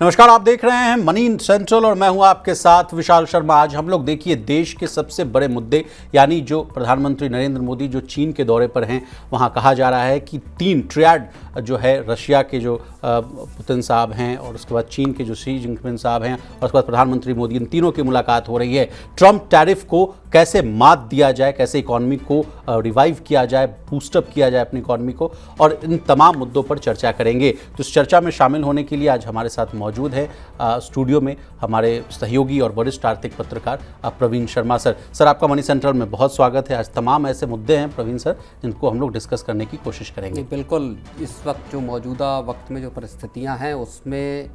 नमस्कार, आप देख रहे हैं मनी सेंट्रल और मैं हूं आपके साथ विशाल शर्मा। आज हम लोग देखिए देश के सबसे बड़े मुद्दे यानी जो प्रधानमंत्री नरेंद्र मोदी जो चीन के दौरे पर हैं, वहां कहा जा रहा है कि तीन ट्रियाड जो है रशिया के जो पुतिन साहब हैं और उसके बाद चीन के जो शी जिनपिंग साहब हैं और उसके बाद प्रधानमंत्री मोदी, इन तीनों की मुलाकात हो रही है। ट्रंप टैरिफ को कैसे मात दिया जाए, कैसे इकॉनमी को रिवाइव किया जाए, बूस्टअप किया जाए अपनी इकॉनमी को, और इन तमाम मुद्दों पर चर्चा करेंगे। तो इस चर्चा में शामिल होने के लिए आज हमारे साथ मौजूद है स्टूडियो में हमारे सहयोगी और वरिष्ठ आर्थिक पत्रकार प्रवीण शर्मा सर। सर, आपका मनी सेंट्रल में बहुत स्वागत है। आज तमाम ऐसे मुद्दे हैं प्रवीण सर जिनको हम लोग डिस्कस करने की कोशिश करेंगे। बिल्कुल, इस वक्त जो मौजूदा वक्त में जो परिस्थितियां हैं उसमें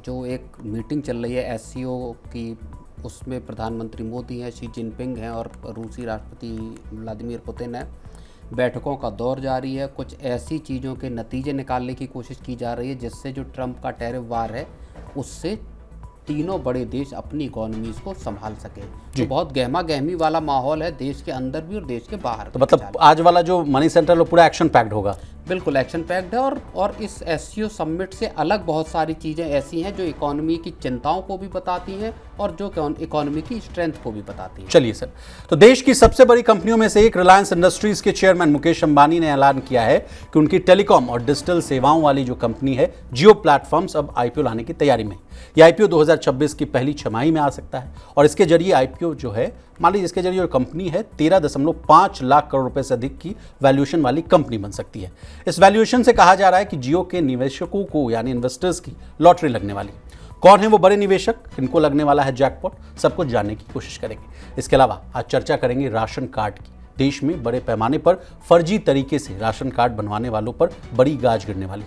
जो एक मीटिंग चल रही है SCO की, उसमें प्रधानमंत्री मोदी हैं, शी जिनपिंग हैं और रूसी राष्ट्रपति व्लादिमीर पुतिन हैं। बैठकों का दौर जारी है। कुछ ऐसी चीज़ों के नतीजे निकालने की कोशिश की जा रही है जिससे जो ट्रंप का टैरिफ वार है उससे तीनों बड़े देश अपनी इकोनॉमीज को संभाल सके। तो बहुत गहमा गहमी वाला माहौल है देश के अंदर भी और देश के बाहर। तो मतलब आज वाला जो मनी सेंट्रल वो पूरा एक्शन पैक्ड होगा। बिल्कुल एक्शन पैक्ड है और इस SCO समिट से अलग बहुत सारी चीज़ें ऐसी हैं जो इकोनॉमी की चिंताओं को भी बताती हैं और जो इकोनॉमी की स्ट्रेंथ को भी बताती हैं। चलिए सर, तो देश की सबसे बड़ी कंपनियों में से एक रिलायंस इंडस्ट्रीज के चेयरमैन मुकेश अंबानी ने ऐलान किया है कि उनकी टेलीकॉम और डिजिटल सेवाओं वाली जो कंपनी है जियो प्लेटफॉर्म्स अब IPO लाने की तैयारी में। यह IPO 2026 की पहली छमाही में आ सकता है और इसके जरिए IPO जो है, मान लीजिए इसके जरिए जो कंपनी है 13.5 लाख करोड़ रुपए से अधिक की वैल्यूएशन वाली कंपनी बन सकती है। इस वैल्यूएशन से कहा जा रहा है कि जियो के निवेशकों को यानी इन्वेस्टर्स की लॉटरी लगने वाली। कौन है वो बड़े निवेशक, इनको लगने वाला है जैकपॉट, सब कुछ जानने की कोशिश करेंगे। इसके अलावा आज चर्चा करेंगे राशन कार्ड की। देश में बड़े पैमाने पर फर्जी तरीके से राशन कार्ड बनवाने वालों पर बड़ी गाज गिरने वाली।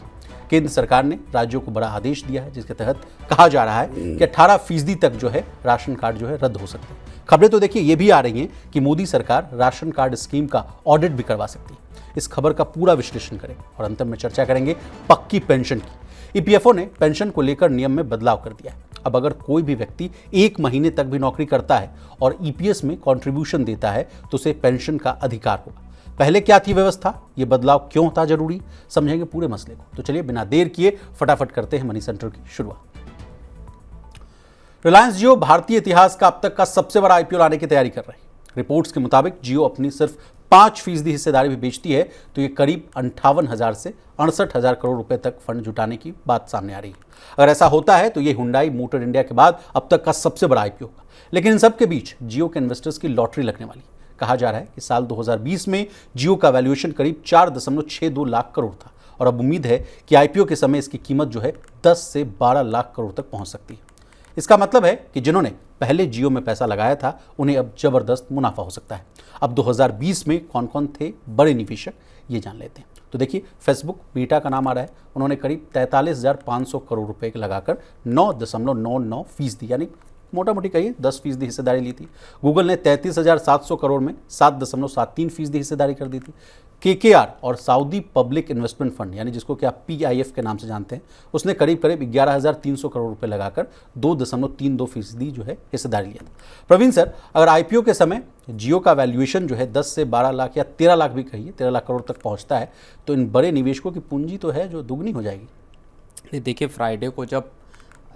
केंद्र सरकार ने राज्यों को बड़ा आदेश दिया है जिसके तहत कहा जा रहा है कि 18% तक जो है राशन कार्ड जो है रद्द हो सकते हैं। खबरें तो देखिए ये भी आ रही हैं कि मोदी सरकार राशन कार्ड स्कीम का ऑडिट भी करवा सकती है। इस खबर का पूरा विश्लेषण करेंगे और अंत में चर्चा करेंगे पक्की पेंशन की। EPFO ने पेंशन को लेकर नियम में बदलाव कर दिया है। अब अगर कोई भी व्यक्ति 1 महीने तक भी नौकरी करता है और EPS में कंट्रीब्यूशन देता है तो उसे पेंशन का अधिकार होगा। पहले क्या थी व्यवस्था, ये बदलाव क्यों था जरूरी, समझेंगे पूरे मसले को। तो चलिए बिना देर किए फटाफट करते हैं मनी सेंट्रल की शुरुआत। रिलायंस जियो भारतीय इतिहास का अब तक का सबसे बड़ा IPO लाने की तैयारी कर रही है। रिपोर्ट्स के मुताबिक जियो अपनी सिर्फ 5% हिस्सेदारी भी बेचती है तो ये करीब 58,000 से 68,000 करोड़ रुपए तक फंड जुटाने की बात सामने आ रही है। अगर ऐसा होता है तो ये हुंडई मोटर इंडिया के बाद अब तक का सबसे बड़ा IPO होगा। लेकिन इन सब के बीच जियो के इन्वेस्टर्स की लॉटरी लगने वाली। कहा जा रहा है कि साल 2020 में जियो का वैल्यूएशन करीब 4.62 लाख करोड़ था और अब उम्मीद है कि IPO के समय इसकी कीमत जो है 10 से 12 लाख करोड़ तक पहुंच सकती है। इसका मतलब है कि जिन्होंने पहले जियो में पैसा लगाया था उन्हें अब जबरदस्त मुनाफा हो सकता है। अब 2020 में कौन कौन थे बड़े निवेशक, ये जान लेते हैं। तो देखिए, फेसबुक मेटा का नाम आ रहा है। उन्होंने करीब 43,500 करोड़ रुपए लगाकर 9.99% यानी मोटा मोटी कहिए 10% हिस्सेदारी ली थी। गूगल ने 33,700 करोड़ में 7.73% हिस्सेदारी कर दी थी। KKR और सऊदी पब्लिक इन्वेस्टमेंट फंड यानी जिसको कि आप PIF के नाम से जानते हैं, उसने करीब 11,300 करोड़ रुपए लगाकर 2.32% जो है हिस्सेदारी लिया था। प्रवीण सर, अगर IPO के समय जियो का वैल्यूएशन जो है 10 से 12 लाख या 13 लाख भी कहिए 13 लाख करोड़ तक पहुंचता है तो इन बड़े निवेशकों की पूंजी तो है जो दुगनी हो जाएगी। देखिए, फ्राइडे को जब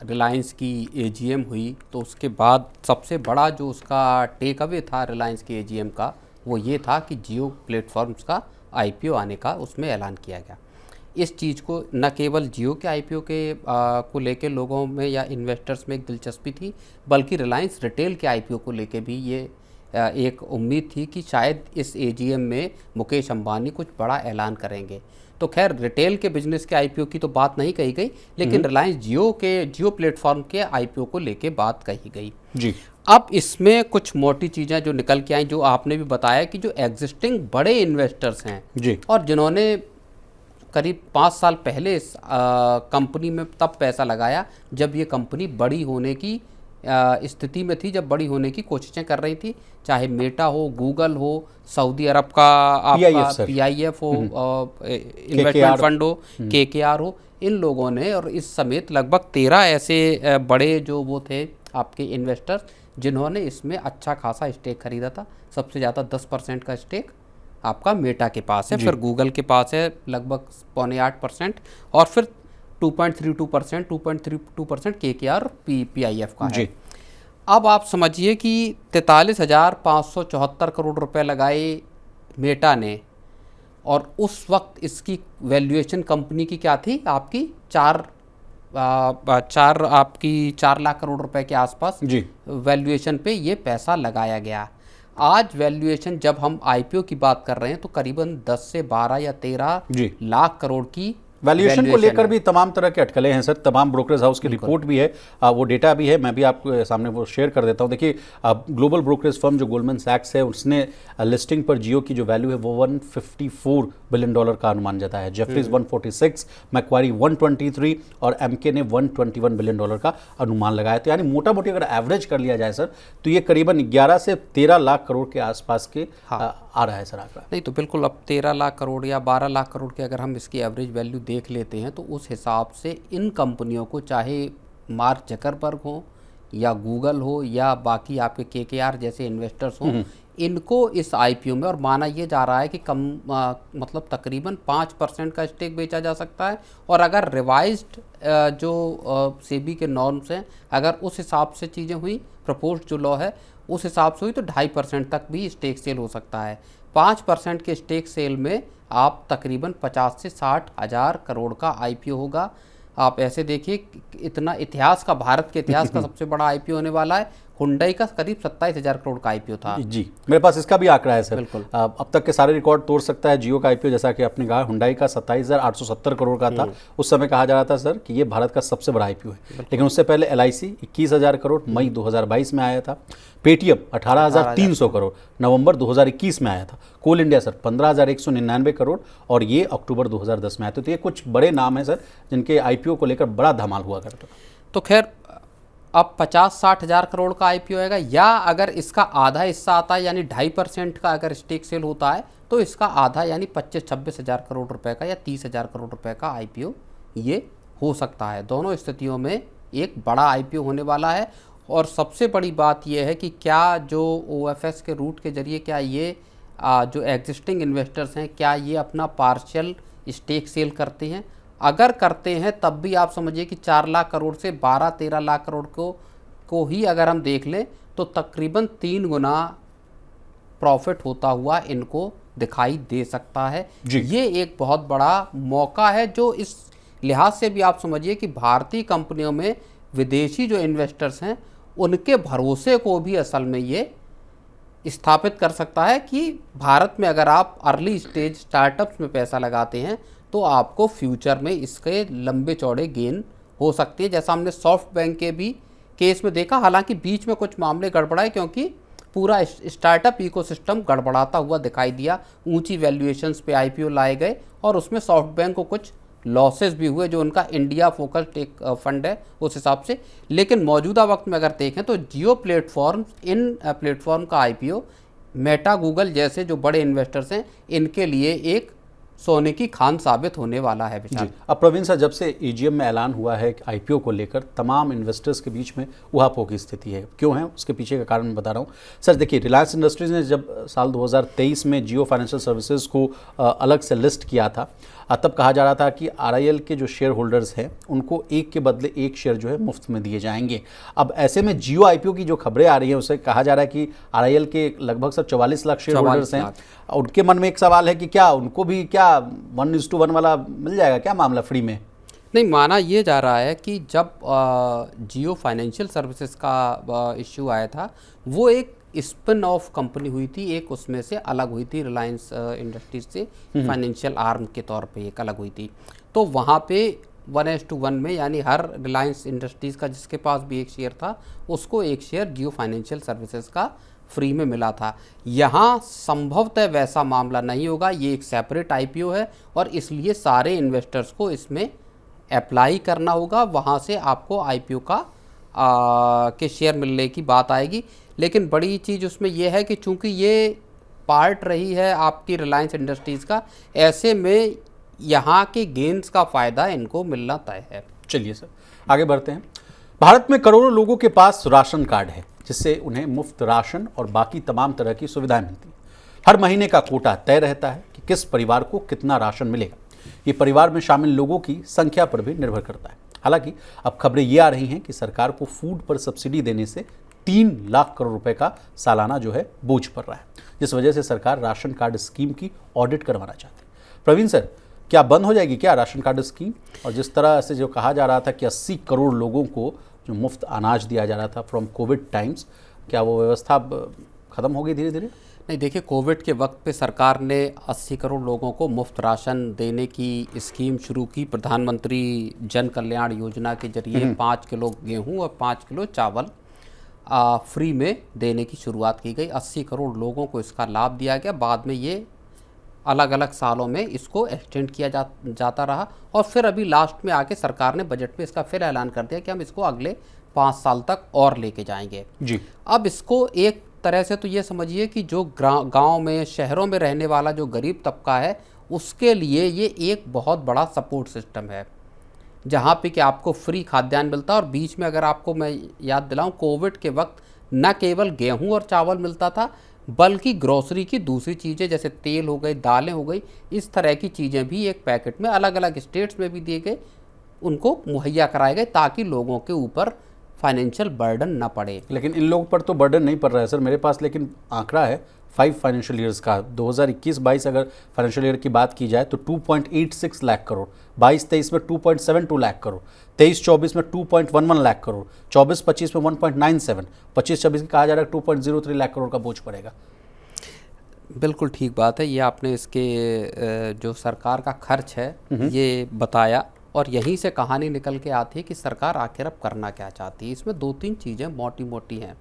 रिलायंस की AGM हुई तो उसके बाद सबसे बड़ा जो उसका टेक अवे था रिलायंस की AGM का, वो ये था कि जियो प्लेटफॉर्म्स का IPO आने का उसमें ऐलान किया गया। इस चीज़ को न केवल जियो के IPO के को लेके लोगों में या इन्वेस्टर्स में एक दिलचस्पी थी, बल्कि रिलायंस रिटेल के IPO को लेके भी ये एक उम्मीद थी कि शायद इस AGM में मुकेश अंबानी कुछ बड़ा ऐलान करेंगे। तो खैर, रिटेल के बिजनेस के IPO की तो बात नहीं कही गई, लेकिन रिलायंस जियो प्लेटफॉर्म के IPO को लेके बात कही गई जी। अब इसमें कुछ मोटी चीज़ें जो निकल के आई, जो आपने भी बताया कि जो एग्जिस्टिंग बड़े इन्वेस्टर्स हैं जी और जिन्होंने करीब 5 साल पहले इस कंपनी में तब पैसा लगाया जब ये कंपनी बड़ी होने की स्थिति में थी, जब बड़ी होने की कोशिशें कर रही थी, चाहे मेटा हो, गूगल हो, सऊदी अरब का आपका PIF हो, इन्वेस्टमेंट फंड हो, KKR हो, इन लोगों ने और इस समेत लगभग 13 ऐसे बड़े जो वो थे आपके इन्वेस्टर्स जिन्होंने इसमें अच्छा खासा स्टेक खरीदा था। सबसे ज़्यादा 10% का स्टेक आपका मेटा के पास है, फिर गूगल के पास है लगभग 7.8% और फिर 2.32%, 2.32% KKR और PIF का है। जी। अब आप समझिए कि 43,574 करोड़ रुपए लगाए मेटा ने, और उस वक्त इसकी वैल्यूएशन कंपनी की क्या थी आपकी 4 लाख करोड़ रुपए के आसपास जी। वैल्यूएशन पे ये पैसा लगाया गया। आज वैल्यूएशन जब हम आईपीओ की बात कर रहे हैं तो करीबन 10 से 12 या 13 जी। लाख करोड़ की वैल्यूएशन को लेकर है। भी तमाम तरह के अटकलें हैं सर, तमाम ब्रोकरेज हाउस की रिपोर्ट भी है, वो डेटा भी है, मैं भी आपको सामने वो शेयर कर देता हूं। देखिए ग्लोबल ब्रोकरेज फर्म जो गोल्डमैन सैक्स है, उसने लिस्टिंग पर जियो की जो वैल्यू है वो $154 बिलियन का अनुमान जताया है। जेफरीज 146, मैक्वारी 123 और एमके ने $121 बिलियन का अनुमान लगाया। तो यानी मोटा मोटी अगर एवरेज कर लिया जाए सर, तो ये करीबन 11 से 13 लाख करोड़ के आसपास के आ रहा है सर आंकड़ा। नहीं तो बिल्कुल, अब 13 लाख करोड़ या 12 लाख करोड़ की अगर हम इसकी एवरेज वैल्यू देख लेते हैं तो उस हिसाब से इन कंपनियों को, चाहे मार्क जकरबर्ग हो या गूगल हो या बाकी आपके केकेआर जैसे इन्वेस्टर्स हों, इनको इस आईपीओ में, और माना ये जा रहा है कि मतलब तकरीबन 5% का स्टेक बेचा जा सकता है, और अगर रिवाइज्ड जो सेबी के नॉर्म्स हैं, अगर उस हिसाब से चीज़ें हुई, प्रपोज्ड जो लॉ है उस हिसाब से हुई, तो 2.5% तक भी स्टेक सेल हो सकता है। 5% के स्टेक सेल में आप तकरीबन 50 से 60 हज़ार करोड़ का आईपीओ होगा। आप ऐसे देखिए, इतना इतिहास का, भारत के इतिहास का सबसे बड़ा आईपीओ होने वाला है। हुंडई का करीब 27,000 करोड़ का आईपीओ था। जी, मेरे पास इसका भी आंकड़ा है सर। बिल्कुल। अब तक के सारे रिकॉर्ड तोड़ सकता है जियो का आईपीओ, जैसा कि आपने कहा। हुंडई का 27,870 करोड़ का था। उस समय कहा जा रहा था सर कि ये भारत का सबसे बड़ा आईपीओ है। लेकिन उससे पहले LIC 21,000 करोड़ मई 2022 में आया था। पेटीएम 18,300 करोड़ नवंबर 2021 में आया था। कोल इंडिया सर 15,199 करोड़, और ये अक्टूबर 2010 में आया था। तो ये कुछ बड़े नाम हैं सर जिनके आईपीओ को लेकर बड़ा धमाल हुआ करता। तो खैर, अब 50-60 हज़ार करोड़ का आईपीओ आएगा, या अगर इसका आधा हिस्सा आता है यानी 2.5% का अगर स्टेक सेल होता है, तो इसका आधा यानी 25-26 हज़ार करोड़ रुपए का या 30 हज़ार करोड़ रुपए का आईपीओ ये हो सकता है। दोनों स्थितियों में एक बड़ा आईपीओ होने वाला है। और सबसे बड़ी बात यह है कि क्या जो OFS के रूट के जरिए, क्या ये जो एग्जिस्टिंग इन्वेस्टर्स हैं, क्या ये अपना पार्शियल स्टेक सेल करते हैं? अगर करते हैं तब भी आप समझिए कि 4 लाख करोड़ से 12-13 लाख करोड़ को ही अगर हम देख लें तो तकरीबन 3 गुना प्रॉफिट होता हुआ इनको दिखाई दे सकता है। ये एक बहुत बड़ा मौका है, जो इस लिहाज से भी आप समझिए कि भारतीय कंपनियों में विदेशी जो इन्वेस्टर्स हैं उनके भरोसे को भी असल में ये स्थापित कर सकता है कि भारत में अगर आप अर्ली स्टेज स्टार्टअप्स में पैसा लगाते हैं तो आपको फ्यूचर में इसके लंबे चौड़े गेन हो सकती है। जैसा हमने सॉफ्ट बैंक के भी केस में देखा, हालांकि बीच में कुछ मामले गड़बड़ाए क्योंकि पूरा स्टार्टअप इकोसिस्टम गड़बड़ाता हुआ दिखाई दिया। ऊंची वैल्यूएशंस पे आईपीओ लाए गए और उसमें सॉफ्ट बैंक को कुछ लॉसेस भी हुए, जो उनका इंडिया फोकस्ड एक फंड है उस हिसाब से। लेकिन मौजूदा वक्त में अगर देखें तो जियो प्लेटफॉर्म, इन प्लेटफॉर्म का आईपीओ मेटा, गूगल जैसे जो बड़े इन्वेस्टर्स हैं, इनके लिए एक सोने की खान साबित होने वाला है विशाल। अब प्रवीण सर, जब से AGM में ऐलान हुआ है आईपीओ को लेकर, तमाम इन्वेस्टर्स के बीच में उहापोह की स्थिति है। क्यों है, उसके पीछे का कारण मैं बता रहा हूँ सर। देखिए, रिलायंस इंडस्ट्रीज ने जब साल 2023 में जियो फाइनेंशियल सर्विसेज को अलग से लिस्ट किया था, तब कहा जा रहा था कि RIL के जो शेयर होल्डर्स हैं उनको एक के बदले एक शेयर जो है मुफ्त में दिए जाएंगे। अब ऐसे में जियो आईपीओ की जो खबरें आ रही हैं, उससे कहा जा रहा है कि RIL के लगभग सर 44 लाख शेयर होल्डर्स हैं। उनके मन में एक सवाल है कि क्या उनको भी क्या 1:1 वाला मिल जाएगा, क्या मामला फ्री में? नहीं, माना ये जा रहा है कि जब जियो फाइनेंशियल सर्विसेज का इश्यू आया था, वो एक स्पिन ऑफ कंपनी हुई थी, एक उसमें से अलग हुई थी, रिलायंस इंडस्ट्रीज से फाइनेंशियल आर्म के तौर पे एक अलग हुई थी। तो वहाँ पे 1:1 में, यानी हर रिलायंस इंडस्ट्रीज़ का जिसके पास भी एक शेयर था उसको एक शेयर जियो फाइनेंशियल सर्विसेज का फ्री में मिला था। यहाँ संभवतः वैसा मामला नहीं होगा, ये एक सेपरेट आईपीओ है और इसलिए सारे इन्वेस्टर्स को इसमें अप्लाई करना होगा, वहाँ से आपको आईपीओ का के शेयर मिलने की बात आएगी। लेकिन बड़ी चीज़ उसमें यह है कि चूंकि ये पार्ट रही है आपकी रिलायंस इंडस्ट्रीज़ का, ऐसे में यहाँ के गेन्स का फ़ायदा इनको मिलना तय है। चलिए सर, आगे बढ़ते हैं। भारत में करोड़ों लोगों के पास राशन कार्ड है, जिससे उन्हें मुफ्त राशन और बाकी तमाम तरह की सुविधाएं मिलती हैं। हर महीने का कोटा तय रहता है कि किस परिवार को कितना राशन मिलेगा। ये परिवार में शामिल लोगों की संख्या पर भी निर्भर करता है। हालांकि अब खबरें ये आ रही हैं कि सरकार को फूड पर सब्सिडी देने से 3 लाख करोड़ रुपए का सालाना जो है बोझ पड़ रहा है, जिस वजह से सरकार राशन कार्ड स्कीम की ऑडिट करवाना चाहती है। प्रवीण सर, क्या बंद हो जाएगी क्या राशन कार्ड स्कीम? और जिस तरह से जो कहा जा रहा था कि 80 करोड़ लोगों को जो मुफ्त अनाज दिया जा रहा था फ्रॉम कोविड टाइम्स, क्या वो व्यवस्था अब खत्म होगी धीरे धीरे? नहीं, देखिए, कोविड के वक्त पे सरकार ने 80 करोड़ लोगों को मुफ्त राशन देने की स्कीम शुरू की। प्रधानमंत्री जन कल्याण योजना के जरिए 5 किलो गेहूं और 5 किलो चावल फ्री में देने की शुरुआत की गई। 80 करोड़ लोगों को इसका लाभ दिया गया। बाद में ये अलग अलग सालों में इसको एक्सटेंड किया जाता रहा और फिर अभी लास्ट में आके सरकार ने बजट में इसका फिर ऐलान कर दिया कि हम इसको अगले 5 साल तक और लेके जाएंगे जी। अब इसको एक तरह से तो ये समझिए कि जो गांव में, शहरों में रहने वाला जो गरीब तबका है, उसके लिए ये एक बहुत बड़ा सपोर्ट सिस्टम है, जहाँ पे कि आपको फ्री खाद्यान्न मिलता है। और बीच में अगर आपको मैं याद दिलाऊं, कोविड के वक्त न केवल गेहूं और चावल मिलता था, बल्कि ग्रोसरी की दूसरी चीज़ें जैसे तेल हो गई, दालें हो गई, इस तरह की चीज़ें भी एक पैकेट में अलग अलग स्टेट्स में भी दिए गए, उनको मुहैया कराए गए ताकि लोगों के ऊपर फाइनेंशियल बर्डन ना पड़े। लेकिन इन लोगों पर तो बर्डन नहीं पड़ रहा है सर मेरे पास, लेकिन आंकड़ा है 5 फाइनेंशियल ईयर्स का। 2021-22 अगर फाइनेंशियल ईयर की बात की जाए तो 2.86 लाख करोड़, 22-23 में 2.72 लाख करोड़, 23-24 में 2.11 लाख करोड़, 24-25 में 1.97, 25-26 की कहा जा रहा है 2.03 लाख करोड़ का बोझ पड़ेगा। बिल्कुल ठीक बात है। ये आपने इसके जो सरकार का खर्च है ये बताया, और यहीं से कहानी निकल के आती है कि सरकार आखिर अब करना क्या चाहती है। इसमें 2-3 चीज़ें मोटी मोटी हैं।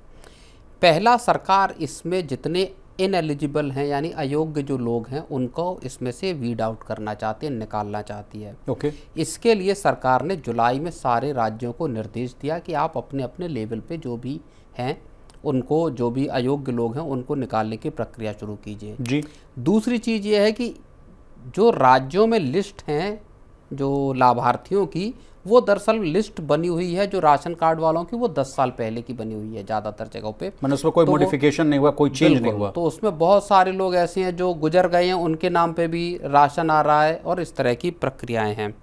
पहला, सरकार इसमें जितने इनएलिजिबल हैं यानी अयोग्य जो लोग हैं उनको इसमें से वीड आउट करना चाहती है, निकालना चाहती है। ओके। इसके लिए सरकार ने जुलाई में सारे राज्यों को निर्देश दिया कि आप अपने अपने लेवल पे जो भी हैं उनको, जो भी अयोग्य लोग हैं उनको निकालने की प्रक्रिया शुरू कीजिए जी। दूसरी चीज़ ये है कि जो राज्यों में लिस्ट हैं जो लाभार्थियों की, वो दरअसल लिस्ट बनी हुई है जो राशन कार्ड वालों की, वो 10 साल पहले की बनी हुई है ज़्यादातर जगहों पे। मैंने उसमें कोई मॉडिफिकेशन नहीं हुआ, कोई चेंज नहीं हुआ। तो उसमें बहुत सारे लोग ऐसे हैं जो गुजर गए हैं, उनके नाम पे भी राशन आ रहा है और इस तरह की प्रक्रियाएं हैं।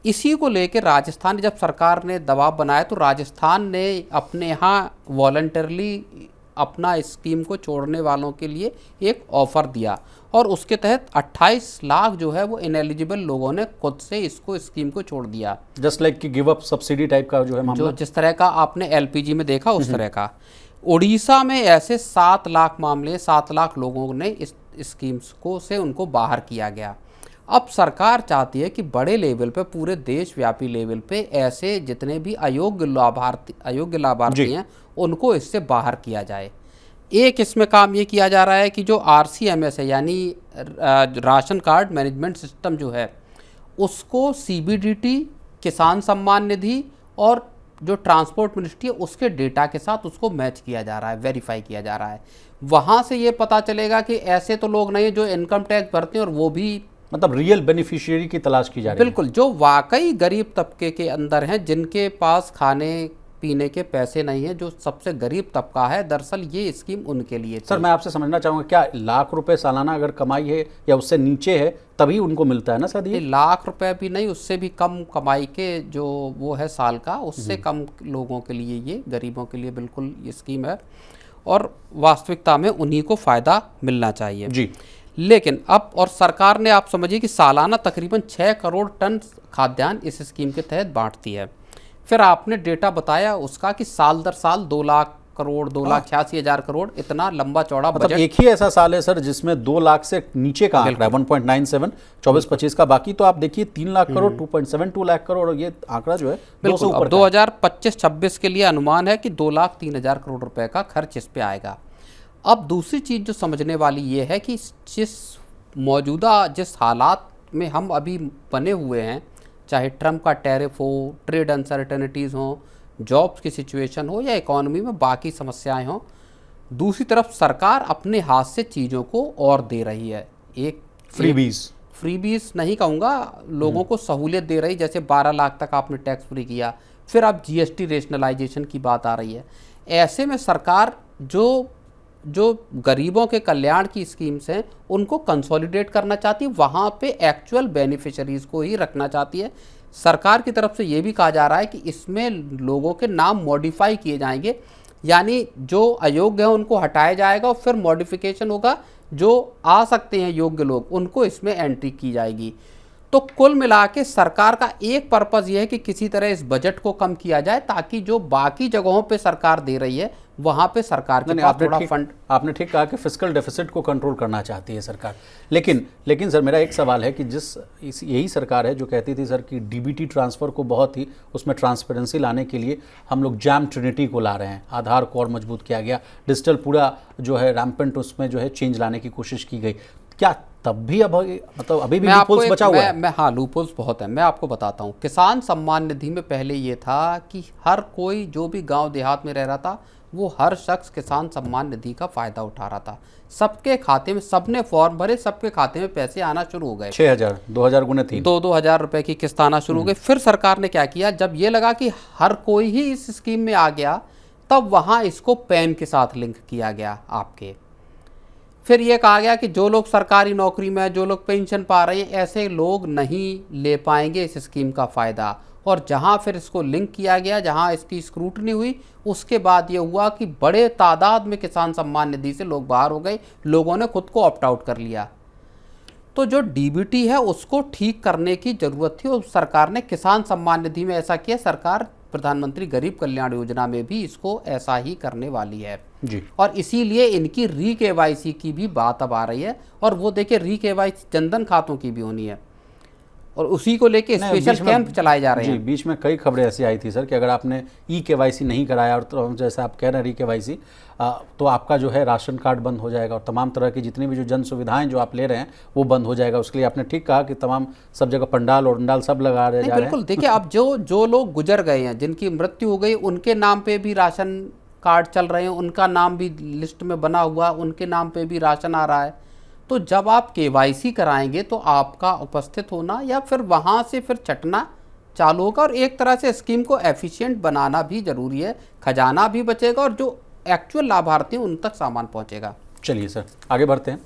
इसी को लेकर राजस्थान, जब सरकार ने दबाव बनाया तो राजस्थान ने अपने यहाँ वॉलंटरली अपना स्कीम को छोड़ने वालों के लिए एक ऑफ़र दिया और उसके तहत 28 लाख जो है वो इनएलिजिबल लोगों ने खुद से इसको स्कीम को छोड़ दिया। जस्ट लाइक कि गिव अप सब्सिडी टाइप का जो है मामला, जो जिस तरह का आपने एलपीजी में देखा उस तरह का। उड़ीसा में ऐसे 7 लाख मामले, 7 लाख लोगों ने इस स्कीम्स को से उनको बाहर किया गया। अब सरकार चाहती है कि बड़े लेवल पे, पूरे देशव्यापी लेवल पे ऐसे जितने भी अयोग्य लाभार्थी हैं उनको इससे बाहर किया जाए। एक इसमें काम ये किया जा रहा है कि जो आरसीएमएस है यानी राशन कार्ड मैनेजमेंट सिस्टम जो है, उसको सीबीडीटी, किसान सम्मान निधि और जो ट्रांसपोर्ट मिनिस्ट्री है उसके डेटा के साथ उसको मैच किया जा रहा है, वेरीफाई किया जा रहा है। वहाँ से ये पता चलेगा कि ऐसे तो लोग नहीं जो इनकम टैक्स भरते हैं और वो भी, मतलब रियल बेनिफिशियरी की तलाश की जा रही है। बिल्कुल, जो वाकई गरीब तबके के अंदर हैं, जिनके पास खाने पीने के पैसे नहीं है, जो सबसे गरीब तबका है, दरअसल ये स्कीम उनके लिए थी। सर मैं आपसे समझना चाहूँगा, क्या लाख रुपए सालाना अगर कमाई है या उससे नीचे है तभी उनको मिलता है ना सर? ये लाख रुपए भी नहीं, उससे भी कम कमाई के जो वो है साल का, उससे कम लोगों के लिए, ये गरीबों के लिए बिल्कुल ये स्कीम है और वास्तविकता में उन्हीं को फ़ायदा मिलना चाहिए जी। लेकिन अब, और सरकार ने, आप समझिए कि सालाना तकरीबन 6 करोड़ टन खाद्यान्न इस स्कीम के तहत बांटती है। फिर आपने डेटा बताया उसका कि साल दर साल 2 लाख करोड़, 2,86,000 करोड़, इतना लंबा चौड़ा बजट। मतलब एक ही ऐसा साल है सर जिसमें 2 लाख से नीचे का आंकड़ा है 1.97, 24-25 का। बाकी तो आप देखिए 3 लाख करोड़, 2.72 लाख करोड़, और ये आंकड़ा जो है 200 ऊपर। 2025-26 के लिए अनुमान है कि 2,03,000 करोड़ रुपए का खर्च इस पे आएगा। अब दूसरी चीज़ जो समझने वाली ये है कि जिस हालात में हम अभी बने हुए हैं, चाहे ट्रम्प का टैरिफ हो, ट्रेड अनसर्टेनिटीज़ हो, जॉब्स की सिचुएशन हो या इकॉनमी में बाकी समस्याएं हो, दूसरी तरफ सरकार अपने हाथ से चीज़ों को और दे रही है। एक फ्रीबीज नहीं कहूँगा, लोगों को सहूलियत दे रही, जैसे 12 लाख तक आपने टैक्स फ्री किया, फिर अब जीएसटी रेशनलाइजेशन की बात आ रही है। ऐसे में सरकार जो जो गरीबों के कल्याण की स्कीम्स हैं उनको कंसोलिडेट करना चाहती है, वहाँ पे एक्चुअल बेनिफिशरीज को ही रखना चाहती है। सरकार की तरफ से ये भी कहा जा रहा है कि इसमें लोगों के नाम मॉडिफाई किए जाएंगे, यानी जो अयोग्य है उनको हटाया जाएगा और फिर मॉडिफिकेशन होगा, जो आ सकते हैं योग्य लोग उनको इसमें एंट्री की जाएगी। तो कुल मिला के सरकार का एक पर्पज़ ये है कि किसी तरह इस बजट को कम किया जाए, ताकि जो बाकी जगहों पे सरकार दे रही है वहाँ पे सरकार के पास थोड़ा फंड। आपने ठीक कहा कि फिस्कल डेफिसिट को कंट्रोल करना चाहती है सरकार, लेकिन सर मेरा एक सवाल है कि यही सरकार है जो कहती थी सर कि डीबीटी ट्रांसफ़र को बहुत ही उसमें ट्रांसपेरेंसी लाने के लिए हम लोग जैम ट्रिनिटी को ला रहे हैं, आधार को और मजबूत किया गया, डिजिटल पूरा जो है रैम्पेंट उसमें जो है चेंज लाने की कोशिश की गई। क्या तब भी मतलब अभी भी लूपहोल्स बचा हुआ है? हाँ, लूपहोल्स बहुत है। मैं आपको बताता हूँ, किसान सम्मान निधि में पहले ये था कि हर कोई जो भी गांव देहात में रह रहा था वो हर शख्स किसान सम्मान निधि का फ़ायदा उठा रहा था। सबके खाते में, सबने फॉर्म भरे, सबके खाते में पैसे आना शुरू हो गए। 6,000 2,000 गुने 3 2,000 रुपए की किस्त आना शुरू हो गई। फिर सरकार ने क्या किया, जब ये लगा कि हर कोई ही इस स्कीम में आ गया, तब वहाँ इसको पैन के साथ लिंक किया गया आपके। फिर ये कहा गया कि जो लोग सरकारी नौकरी में हैं, जो लोग पेंशन पा रहे हैं, ऐसे लोग नहीं ले पाएंगे इस स्कीम का फ़ायदा। और जहां फिर इसको लिंक किया गया, जहां इसकी स्क्रूटनी हुई, उसके बाद ये हुआ कि बड़े तादाद में किसान सम्मान निधि से लोग बाहर हो गए, लोगों ने खुद को ऑप्ट आउट कर लिया। तो जो डीबीटी है उसको ठीक करने की ज़रूरत थी और सरकार ने किसान सम्मान निधि में ऐसा किया। सरकार प्रधानमंत्री गरीब कल्याण योजना में भी इसको ऐसा ही करने वाली है जी। और इसीलिए इनकी री केवाईसी की भी बात अब आ रही है। और वो देखिए, री केवाईसी जनधन खातों की भी होनी है और उसी को लेके स्पेशल कैंप चलाए जा रहे हैं। बीच में कई खबरें ऐसी आई थी सर कि अगर आपने केवाईसी नहीं कराया और तो जैसे आप कह रहे हैं री केवाईसी, तो आपका जो है राशन कार्ड बंद हो जाएगा और तमाम तरह की जितनी भी जो जन सुविधाएं जो आप ले रहे हैं वो बंद हो जाएगा। उसके लिए आपने ठीक कहा कि तमाम सब जगह पंडाल और उंडाल सब लगा रहे जा रहे हैं। बिल्कुल, देखिए अब जो लोग गुजर गए हैं, जिनकी मृत्यु हो गई, उनके नाम पे भी राशन कार्ड चल रहे हैं, उनका नाम भी लिस्ट में बना हुआ, उनके नाम पे भी राशन आ रहा है। तो जब आप केवाईसी कराएंगे तो आपका उपस्थित होना या फिर वहाँ से फिर चटना चालू होगा और एक तरह से स्कीम को एफिशिएंट बनाना भी जरूरी है। खजाना भी बचेगा और जो एक्चुअल लाभार्थी हैं उन तक सामान पहुँचेगा। चलिए सर आगे बढ़ते हैं।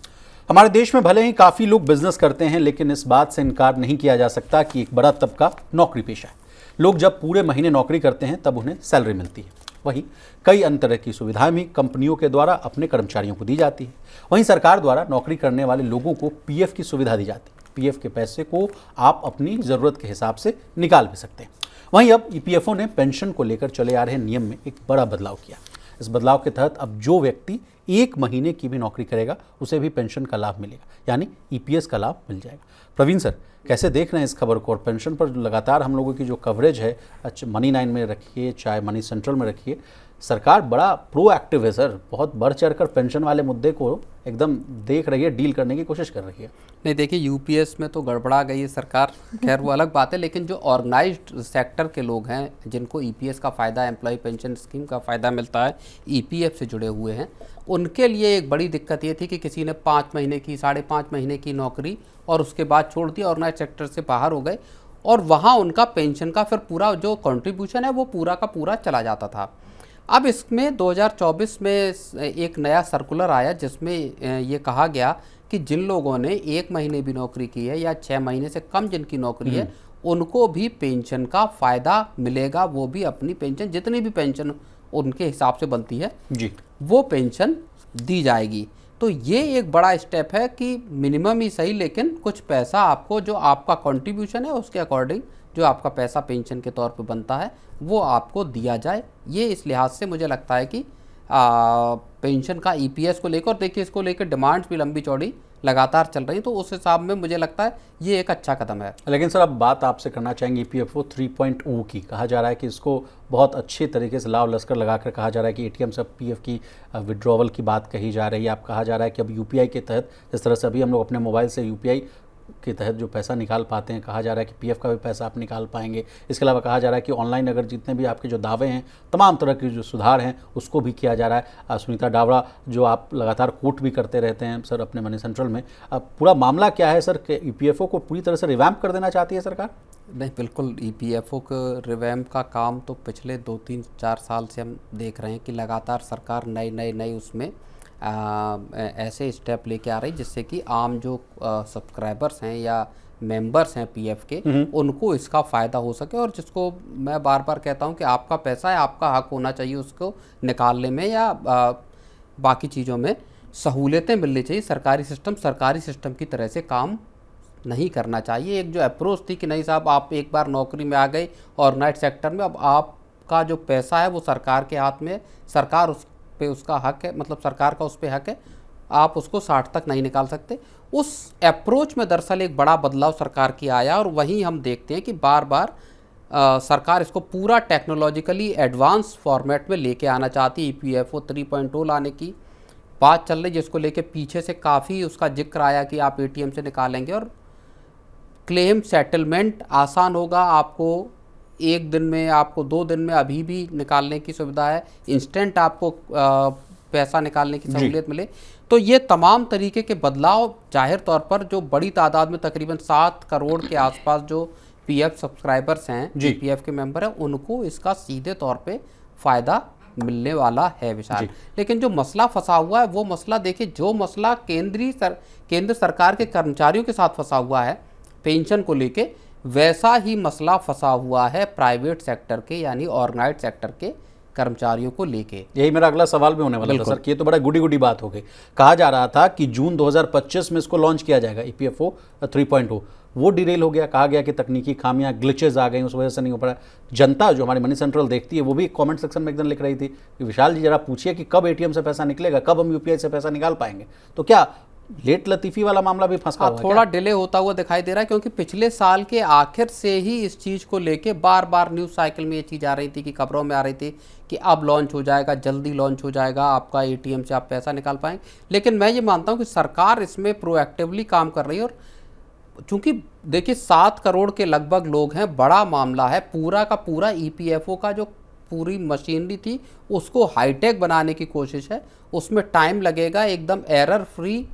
हमारे देश में भले ही काफ़ी लोग बिजनेस करते हैं, लेकिन इस बात से इनकार नहीं किया जा सकता कि एक बड़ा तबका नौकरी पेशा है। लोग जब पूरे महीने नौकरी करते हैं तब उन्हें सैलरी मिलती है। वहीं कई अन्य तरह की सुविधाएं भी कंपनियों के द्वारा अपने कर्मचारियों को दी जाती है। वहीं सरकार द्वारा नौकरी करने वाले लोगों को पीएफ की सुविधा दी जाती है। पीएफ के पैसे को आप अपनी ज़रूरत के हिसाब से निकाल भी सकते हैं। वहीं अब ईपीएफओ ने पेंशन को लेकर चले आ रहे नियम में एक बड़ा बदलाव किया। इस बदलाव के तहत अब जो व्यक्ति 1 महीने की भी नौकरी करेगा उसे भी पेंशन का लाभ मिलेगा, यानी ईपीएस का लाभ मिल जाएगा। प्रवीण सर, कैसे देख रहे हैं इस खबर को? और पेंशन पर लगातार हम लोगों की जो कवरेज है, मनी 9 में रखिए चाहे मनी सेंट्रल में रखिए, सरकार बड़ा प्रोएक्टिव है सर, बहुत बढ़ चढ़कर पेंशन वाले मुद्दे को एकदम देख रही है, डील करने की कोशिश कर रही है। नहीं देखिए, यूपीएस में तो गड़बड़ा गई है सरकार, खैर वो अलग बात है, लेकिन जो ऑर्गेनाइज्ड सेक्टर के लोग हैं जिनको ईपीएस का फ़ायदा, एम्प्लॉय पेंशन स्कीम का फ़ायदा मिलता है, ईपीएफ से जुड़े हुए हैं, उनके लिए एक बड़ी दिक्कत ये थी कि किसी ने 5 महीने की, 5.5 महीने की नौकरी और उसके बाद छोड़ दिया, ऑर्गेनाइज सेक्टर से बाहर हो गए और वहाँ उनका पेंशन का फिर पूरा जो कंट्रीब्यूशन है वो पूरा का पूरा चला जाता था। अब इसमें 2024 में एक नया सर्कुलर आया जिसमें ये कहा गया कि जिन लोगों ने 1 महीने भी नौकरी की है या 6 महीने से कम जिनकी नौकरी है उनको भी पेंशन का फ़ायदा मिलेगा। वो भी अपनी पेंशन, जितनी भी पेंशन उनके हिसाब से बनती है जी, वो पेंशन दी जाएगी। तो ये एक बड़ा स्टेप है कि मिनिमम ही सही, लेकिन कुछ पैसा आपको, जो आपका कंट्रीब्यूशन है उसके अकॉर्डिंग जो आपका पैसा पेंशन के तौर पे बनता है वो आपको दिया जाए। ये इस लिहाज से मुझे लगता है कि पेंशन का ईपीएस को लेकर, और देखिए इसको लेकर डिमांड्स भी लंबी चौड़ी लगातार चल रही, तो उस हिसाब में मुझे लगता है ये एक अच्छा कदम है। लेकिन सर अब बात आपसे करना चाहेंगे ईपीएफओ 3.0 की। कहा जा रहा है कि इसको बहुत अच्छे तरीके से लाव लश्कर लगाकर कहा जा रहा है कि एटीएम से पीएफ की विड्रॉवल की बात कही जा रही है। आप कहा जा रहा है कि अब यूपीआई के तहत, जिस तरह से अभी हम लोग अपने मोबाइल से यूपीआई के तहत जो पैसा निकाल पाते हैं, कहा जा रहा है कि पीएफ का भी पैसा आप निकाल पाएंगे। इसके अलावा कहा जा रहा है कि ऑनलाइन अगर जितने भी आपके जो दावे हैं, तमाम तरह के जो सुधार हैं उसको भी किया जा रहा है। सुनीता डावरा जो आप लगातार कोट भी करते रहते हैं सर अपने मनी सेंट्रल में, अब पूरा मामला क्या है सर? कि ईपीएफओ को पूरी तरह से रिवैम्प कर देना चाहती है सरकार? नहीं, बिल्कुल ईपीएफओ के रिवैम्प का काम तो पिछले 2-3-4 साल से हम देख रहे हैं कि लगातार सरकार नए उसमें ऐसे स्टेप लेके आ रही जिससे कि आम जो सब्सक्राइबर्स हैं या मेंबर्स हैं पीएफ के, उनको इसका फ़ायदा हो सके। और जिसको मैं बार बार कहता हूं कि आपका पैसा है, आपका हक होना चाहिए उसको निकालने में या बाकी चीज़ों में सहूलियतें मिलनी चाहिए। सरकारी सिस्टम की तरह से काम नहीं करना चाहिए। एक जो अप्रोच थी कि नहीं साहब आप एक बार नौकरी में आ गए ऑर्गेनाइज सेक्टर में, अब आपका जो पैसा है वो सरकार के हाथ में, सरकार उस पे उसका हक है, मतलब सरकार का उस पे हक है, आप उसको 60 तक नहीं निकाल सकते। उस अप्रोच में दरअसल एक बड़ा बदलाव सरकार की आया और वहीं हम देखते हैं कि बार बार सरकार इसको पूरा टेक्नोलॉजिकली एडवांस फॉर्मेट में लेके आना चाहती है। EPFO 3.0 लाने की बात चल रही, जिसको लेके पीछे से काफ़ी उसका जिक्र आया कि आप ATM से निकालेंगे और क्लेम सेटलमेंट आसान होगा, आपको 1 दिन में, आपको 2 दिन में अभी भी निकालने की सुविधा है, इंस्टेंट आपको पैसा निकालने की सहूलियत मिले। तो ये तमाम तरीके के बदलाव जाहिर तौर पर जो बड़ी तादाद में तकरीबन 7 करोड़ के आसपास जो पीएफ सब्सक्राइबर्स हैं, पीएफ के मेंबर हैं, उनको इसका सीधे तौर पे फ़ायदा मिलने वाला है विशाल। लेकिन जो मसला फंसा हुआ है वो मसला देखिए, जो मसला केंद्र सरकार के कर्मचारियों के साथ फंसा हुआ है पेंशन को लेके, वैसा ही मसला फंसा हुआ है प्राइवेट सेक्टर के यानी ऑर्गेनाइज्ड सेक्टर के कर्मचारियों को लेके। यही मेरा अगला सवाल भी होने वाला था सर कि ये तो बड़ा गुडी बात हो गई। कहा जा रहा था कि जून 2025 में इसको लॉन्च किया जाएगा EPFO 3.0, वो डिरेल हो गया। कहा गया कि तकनीकी खामियां, ग्लिचेज आ गई, उस वजह से नहीं हो पाया। जनता जो हमारी मनी सेंट्रल देखती है वो भी कमेंट सेक्शन में एक दिन लिख रही थी कि विशाल जी जरा पूछिए कि कब ATM से पैसा निकलेगा, कब हम UPI से पैसा निकाल पाएंगे। तो क्या लेट लतीफ़ी वाला मामला भी फंसा हुआ है? थोड़ा डिले होता हुआ दिखाई दे रहा है, क्योंकि पिछले साल के आखिर से ही इस चीज़ को लेके बार बार न्यूज़ साइकिल में ये चीज़ आ रही थी कि खबरों में आ रही थी कि अब लॉन्च हो जाएगा, जल्दी लॉन्च हो जाएगा, आपका ATM से आप पैसा निकाल पाएंगे। लेकिन मैं ये मानता हूँ कि सरकार इसमें प्रोएक्टिवली काम कर रही है। और चूँकि देखिए 7 करोड़ के लगभग लोग हैं, बड़ा मामला है, पूरा का पूरा EPFO का जो पूरी मशीनरी थी उसको हाईटेक बनाने की कोशिश है, उसमें टाइम लगेगा, एकदम एरर फ्री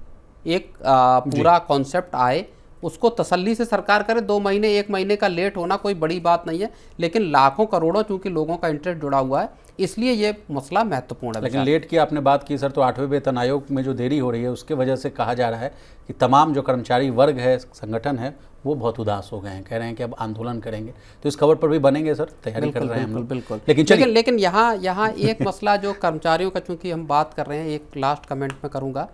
एक पूरा कॉन्सेप्ट आए, उसको तसल्ली से सरकार करे। 2 महीने 1 महीने का लेट होना कोई बड़ी बात नहीं है, लेकिन लाखों करोड़ों चूंकि लोगों का इंटरेस्ट जुड़ा हुआ है, इसलिए ये मसला महत्वपूर्ण है। लेकिन लेट की आपने बात की सर, तो 8वें वेतन आयोग में जो देरी हो रही है उसके वजह से कहा जा रहा है कि तमाम जो कर्मचारी वर्ग है, संगठन है, वो बहुत उदास हो गए हैं, कह रहे हैं कि अब आंदोलन करेंगे। तो इस खबर पर भी ज़्यादा सर तैयारी कर रहे हैं हम लोग। बिल्कुल। लेकिन यहाँ एक मसला जो कर्मचारियों का, चूंकि हम बात कर रहे हैं, एक लास्ट कमेंट में करूँगा।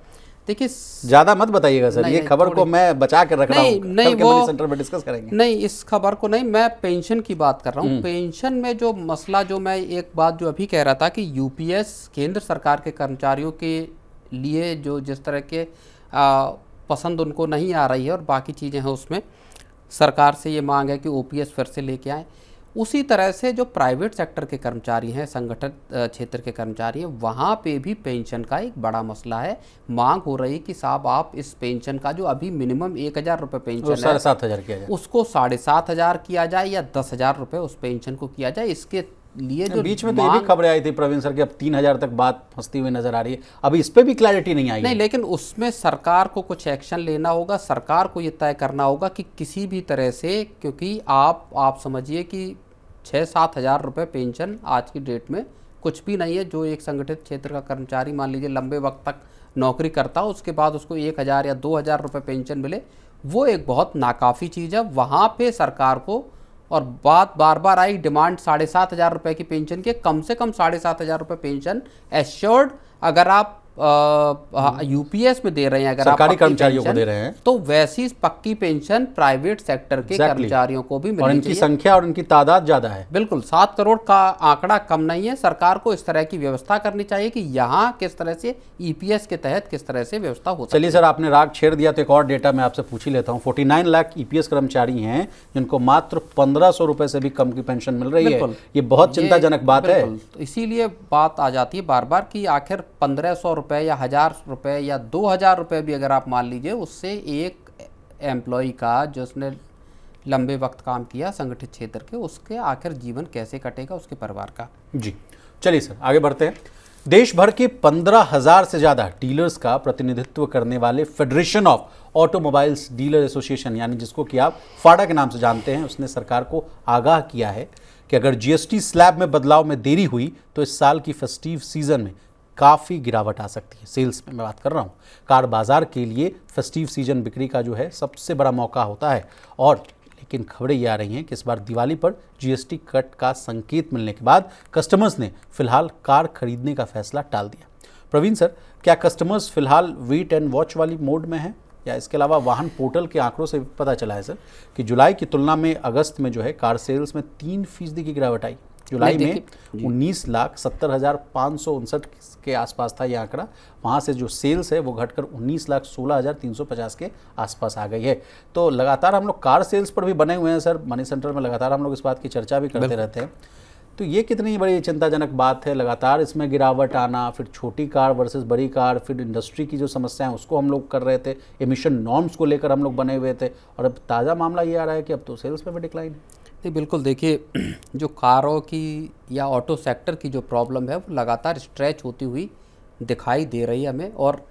देखिए ज्यादा मत बताइएगा सर, ये खबर को मैं बचा कर रख रहा हूं, नहीं वो मनी सेंटर में डिस्कस करेंगे। नहीं, इस खबर को नहीं, मैं पेंशन की बात कर रहा हूं। पेंशन में जो मसला, जो मैं एक बात जो अभी कह रहा था कि UPS केंद्र सरकार के कर्मचारियों के लिए जो जिस तरह के पसंद उनको नहीं आ रही है और बाकी चीज़ें हैं, उसमें सरकार से ये मांग है कि OPS फिर से लेके आए। उसी तरह से जो प्राइवेट सेक्टर के कर्मचारी हैं, संगठित क्षेत्र के कर्मचारी हैं, वहाँ पे भी पेंशन का एक बड़ा मसला है। मांग हो रही कि साहब आप इस पेंशन का जो अभी मिनिमम 1,000 रुपये पेंशन है, 7,500 किया जाए, उसको 7,500 किया जाए या 10,000 रुपये उस पेंशन को किया जाए। इसके लिए जो बीच में तो ये भी खबरें आई थी प्रवीण सर कि अब 3,000 तक बात फंसती हुई नजर आ रही है। अभी इस पे भी क्लैरिटी नहीं आई। नहीं, लेकिन उसमें सरकार को कुछ एक्शन लेना होगा। सरकार को ये तय करना होगा कि किसी भी तरह से, क्योंकि आप समझिए कि 6-7 हज़ार रुपये पेंशन आज की डेट में कुछ भी नहीं है। जो एक संगठित क्षेत्र का कर्मचारी मान लीजिए लंबे वक्त तक नौकरी करता हो, उसके बाद उसको 1,000 या 2,000 रुपये पेंशन मिले, वो एक बहुत नाकाफ़ी चीज़ है। वहाँ पे सरकार को, और बात बार बार आई डिमांड 7,500 रुपये की पेंशन की, कम से कम 7,500 रुपये पेंशन एश्योर्ड अगर आप UPS में दे रहे हैं, अगर सरकारी कर्मचारियों को दे रहे हैं, तो वैसी पक्की पेंशन प्राइवेट सेक्टर के कर्मचारियों को भी मिलनी चाहिए। और इनकी संख्या और इनकी तादाद ज़्यादा है। बिल्कुल, 7 करोड़ का आंकड़ा कम नहीं है। सरकार को इस तरह की व्यवस्था करनी चाहिए कि यहाँ किस तरह से EPS के तहत किस तरह से व्यवस्था हो। चलिए सर, आपने राग छेड़ दिया तो एक और डेटा मैं आपसे पूछ ही लेता हूँ। 49 लाख EPS कर्मचारी हैं जिनको मात्र 1,500 रुपये से भी कम की पेंशन मिल रही है। ये बहुत चिंताजनक बात है। तो इसीलिए बात आ जाती है बार बार कि आखिर 1,500 रुपये या 1,000 रुपये या 2,000 रुपये भी अगर आप मान लीजिए, उससे एक एम्प्लॉय का जिसने लंबे वक्त काम किया संगठित क्षेत्र के, उसके आखिर जीवन कैसे कटेगा, उसके परिवार का। जी चलिए सर, आगे बढ़ते हैं। देश भर के 15,000 से ज़्यादा डीलर्स का प्रतिनिधित्व करने वाले federation of automobiles dealer association, यानी जिसको कि आप फाडा के नाम से जानते हैं, उसने सरकार को आगाह किया है कि अगर GST स्लैब में बदलाव में देरी हुई तो इस साल की फेस्टिव सीजन में काफ़ी गिरावट आ सकती है। सेल्स में मैं बात कर रहा हूँ। कार बाजार के लिए फेस्टिव सीजन बिक्री का जो है सबसे बड़ा मौका होता है, और लेकिन खबरें ये आ रही हैं कि इस बार दिवाली पर जीएसटी कट का संकेत मिलने के बाद कस्टमर्स ने फिलहाल कार खरीदने का फैसला टाल दिया। प्रवीण सर, क्या कस्टमर्स फिलहाल वेट एंड वॉच वाली मोड में हैं, या इसके अलावा वाहन पोर्टल के आंकड़ों से पता चला है सर कि जुलाई की तुलना में अगस्त में जो है कार सेल्स में 3% की गिरावट आई। जुलाई में 19,70,559 के आसपास था ये आंकड़ा, वहाँ से जो सेल्स है वो घटकर 19,16,350 के आसपास आ गई है। तो लगातार हम लोग कार सेल्स पर भी बने हुए हैं सर, मनी सेंटर में लगातार हम लोग इस बात की चर्चा भी करते रहते हैं। तो ये कितनी बड़ी चिंताजनक बात है, लगातार इसमें गिरावट आना, फिर छोटी कार वर्सेस बड़ी कार, फिर इंडस्ट्री की जो समस्या है उसको हम लोग कर रहे थे, एमिशन नॉर्म्स को लेकर हम लोग बने हुए थे, और अब ताज़ा मामला ये आ रहा है कि अब तो सेल्स में भी डिक्लाइन है। नहीं, बिल्कुल देखिए, जो कारों की या ऑटो सेक्टर की जो प्रॉब्लम है वो लगातार स्ट्रेच होती हुई दिखाई दे रही है हमें। और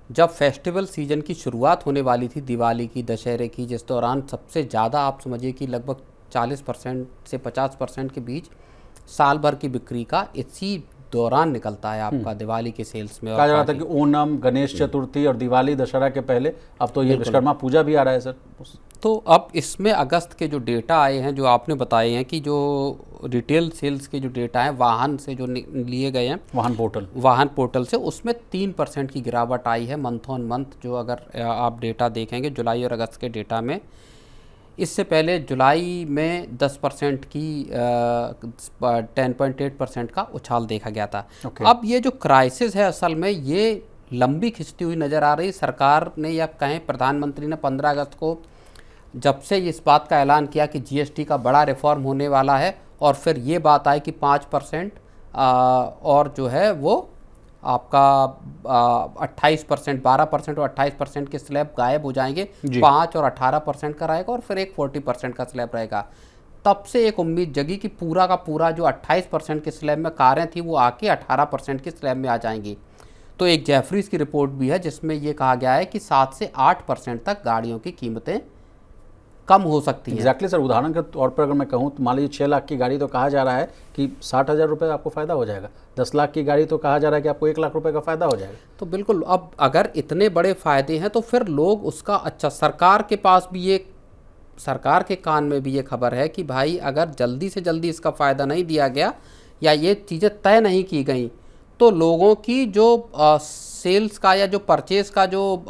जब फेस्टिवल सीजन की शुरुआत होने वाली थी, दिवाली की, दशहरे की, जिस दौरान सबसे ज़्यादा आप समझिए कि लगभग 40% से 50% के बीच साल भर की बिक्री का इसी दौरान निकलता है आपका दिवाली के सेल्स में। कहा जा रहा था कि ओणम, गणेश चतुर्थी और दिवाली, दशहरा के पहले अब तो ये विश्वकर्मा पूजा भी आ रहा है सर। तो अब इसमें अगस्त के जो डेटा आए हैं, जो आपने बताए हैं कि जो रिटेल सेल्स के जो डेटा हैं वाहन से जो लिए गए हैं, वाहन पोर्टल से, उसमें 3% की गिरावट आई है मंथ ऑन मंथ। जो अगर आप डेटा देखेंगे जुलाई और अगस्त के डेटा में, इससे पहले जुलाई में 10% की 10.8% का उछाल देखा गया था। अब ये जो क्राइसिस है असल में ये लंबी खिंचती हुई नज़र आ रही। सरकार ने या कहें प्रधानमंत्री ने 15 अगस्त को जब से इस बात का ऐलान किया कि जीएसटी का बड़ा रिफॉर्म होने वाला है, और फिर ये बात आई कि 5% और जो है वो आपका 28%, 12% और 28% के स्लैब गायब हो जाएंगे, 5 और 18% का रहेगा, और फिर एक 40% का स्लैब रहेगा। तब से एक उम्मीद जगी कि पूरा का पूरा जो 28% के स्लैब में कारें थी वो आके 18% के स्लैब में आ जाएंगी। तो एक जेफरीज की रिपोर्ट भी है जिसमें ये कहा गया है कि 7 से 8% तक गाड़ियों की कीमतें कम हो सकती है। एग्जैक्टली सर, उदाहरण के तौर पर अगर मैं कहूँ तो मान लीजिए 6 लाख की गाड़ी तो कहा जा रहा है कि 60,000 रुपये आपको फ़ायदा हो जाएगा, 10 लाख की गाड़ी तो कहा जा रहा है कि आपको 1 लाख रुपए का फ़ायदा हो जाएगा। तो बिल्कुल, अब अगर इतने बड़े फ़ायदे हैं तो फिर लोग उसका, अच्छा, सरकार के पास भी ये, सरकार के कान में भी ये खबर है कि भाई अगर जल्दी से जल्दी इसका फ़ायदा नहीं दिया गया या ये चीज़ें तय नहीं की गई तो लोगों की जो सेल्स का या जो परचेज़ का जो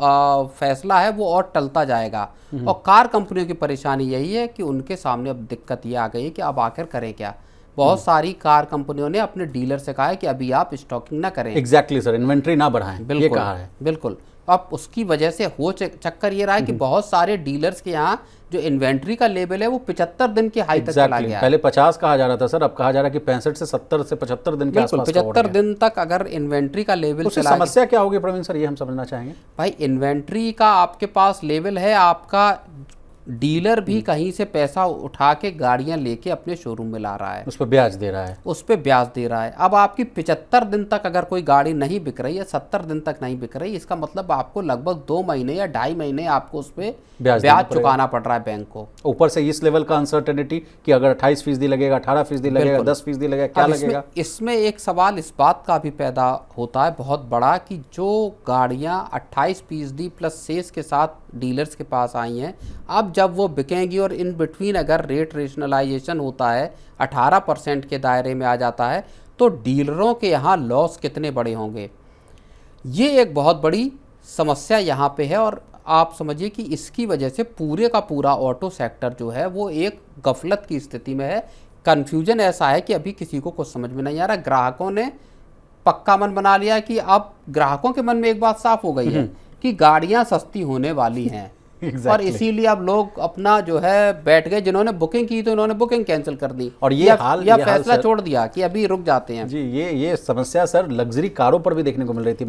फैसला है वो और टलता जाएगा। और कार कंपनियों की परेशानी यही है कि उनके सामने अब दिक्कत ये आ गई है कि अब आखिर करें क्या। बहुत सारी कार कंपनियों ने अपने डीलर से कहा है कि अभी आप स्टॉकिंग ना करें। एग्जैक्टली सर, इन्वेंट्री ना बढ़ाएं, ये कहा है। बिल्कुल। अब उसकी वजह से हो चक्कर ये रहा है कि बहुत सारे डीलर्स के यहाँ जो इन्वेंट्री का लेवल है वो 75 दिन की हाई तक चला गया है। पहले 50 कहा जा रहा था सर, अब कहा जा रहा है कि 65 से 70 से 75 दिन के आसपास। 75 दिन तक अगर इन्वेंट्री का लेवल चला, समस्या क्या होगी प्रवीण सर, ये हम समझना चाहेंगे। भाई इन्वेंट्री का आपके पास लेवल है, आपका डीलर भी कहीं से पैसा उठा के गाड़ियां लेके अपने शोरूम में ला रहा है, उस पर ब्याज दे रहा है, उस पर ब्याज दे रहा है। अब आपकी 75 दिन तक अगर कोई गाड़ी नहीं बिक रही है, 70 दिन तक नहीं बिक रही, इसका मतलब आपको लगभग 2 महीने या 2.5 महीने आपको उस पर ब्याज चुकाना पड़ रहा है बैंक को। ऊपर से इस लेवल का अनसर्टेनिटी कि अगर 28% लगेगा, 18% लगेगा, 10% लगेगा, क्या लगेगा। इसमें एक सवाल इस बात का भी पैदा होता है बहुत बड़ा कि जो गाड़ियां 28% प्लस सेस के साथ डीलर्स के पास आई हैं, अब जब वो बिकेंगी और इन बिटवीन अगर रेट रेशनलाइजेशन होता है, 18% के दायरे में आ जाता है, तो डीलरों के यहाँ लॉस कितने बड़े होंगे, ये एक बहुत बड़ी समस्या यहाँ पे है। और आप समझिए कि इसकी वजह से पूरे का पूरा ऑटो सेक्टर जो है वो एक गफलत की स्थिति में है। कन्फ्यूजन ऐसा है कि अभी किसी को कुछ समझ में नहीं आ रहा। ग्राहकों ने पक्का मन बना लिया कि अब ग्राहकों के मन में एक बात साफ हो गई है कि गाड़ियां सस्ती होने वाली हैं। और इसीलिए अब लोग अपना जो है बैठ गए, जिन्होंने बुकिंग की तो उन्होंने बुकिंग कैंसिल कर दी, और ये फैसला छोड़ दिया कि अभी रुक जाते हैं। जी, ये समस्या सर लग्जरी कारों पर भी देखने को मिल रही थी।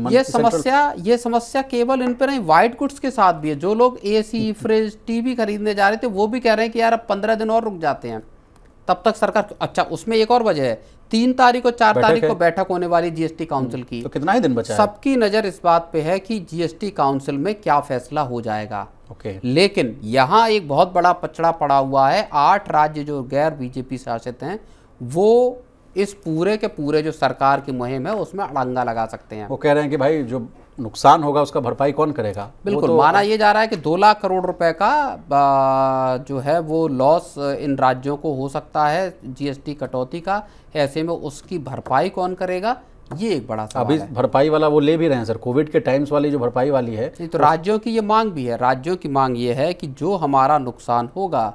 ये समस्या केवल इन पर नहीं, व्हाइट गुड्स के साथ भी है। जो लोग एसी, फ्रिज, टीवी खरीदने जा रहे थे वो भी कह रहे हैं कि यार अब 15 दिन और रुक जाते हैं, तब तक सरकार। अच्छा, उसमें एक और वजह है, 3 तारीख और 4 तारीख को बैठक होने वाली जीएसटी काउंसिल की। तो कितना ही दिन बचा है? सबकी नज़र इस बात पे है कि जीएसटी काउंसिल में क्या फैसला हो जाएगा। लेकिन यहाँ एक बहुत बड़ा पचड़ा पड़ा हुआ है। 8 राज्य जो गैर बीजेपी शासित हैं वो इस पूरे के पूरे जो सरकार की मुहिम है उसमें अड़ंगा लगा सकते हैं। वो कह रहे हैं कि भाई जो नुकसान होगा उसका भरपाई कौन करेगा? बिल्कुल, माना ये जा रहा है कि 2 लाख करोड़ रुपए का जो है वो लॉस इन राज्यों को हो सकता है जीएसटी कटौती का। ऐसे में उसकी भरपाई कौन करेगा, ये एक बड़ा सवाल अभी है। भरपाई वाला वो ले भी रहे हैं सर, कोविड के टाइम्स वाली जो भरपाई वाली है। नहीं, तो राज्यों की ये मांग भी है। राज्यों की मांग ये है कि जो हमारा नुकसान होगा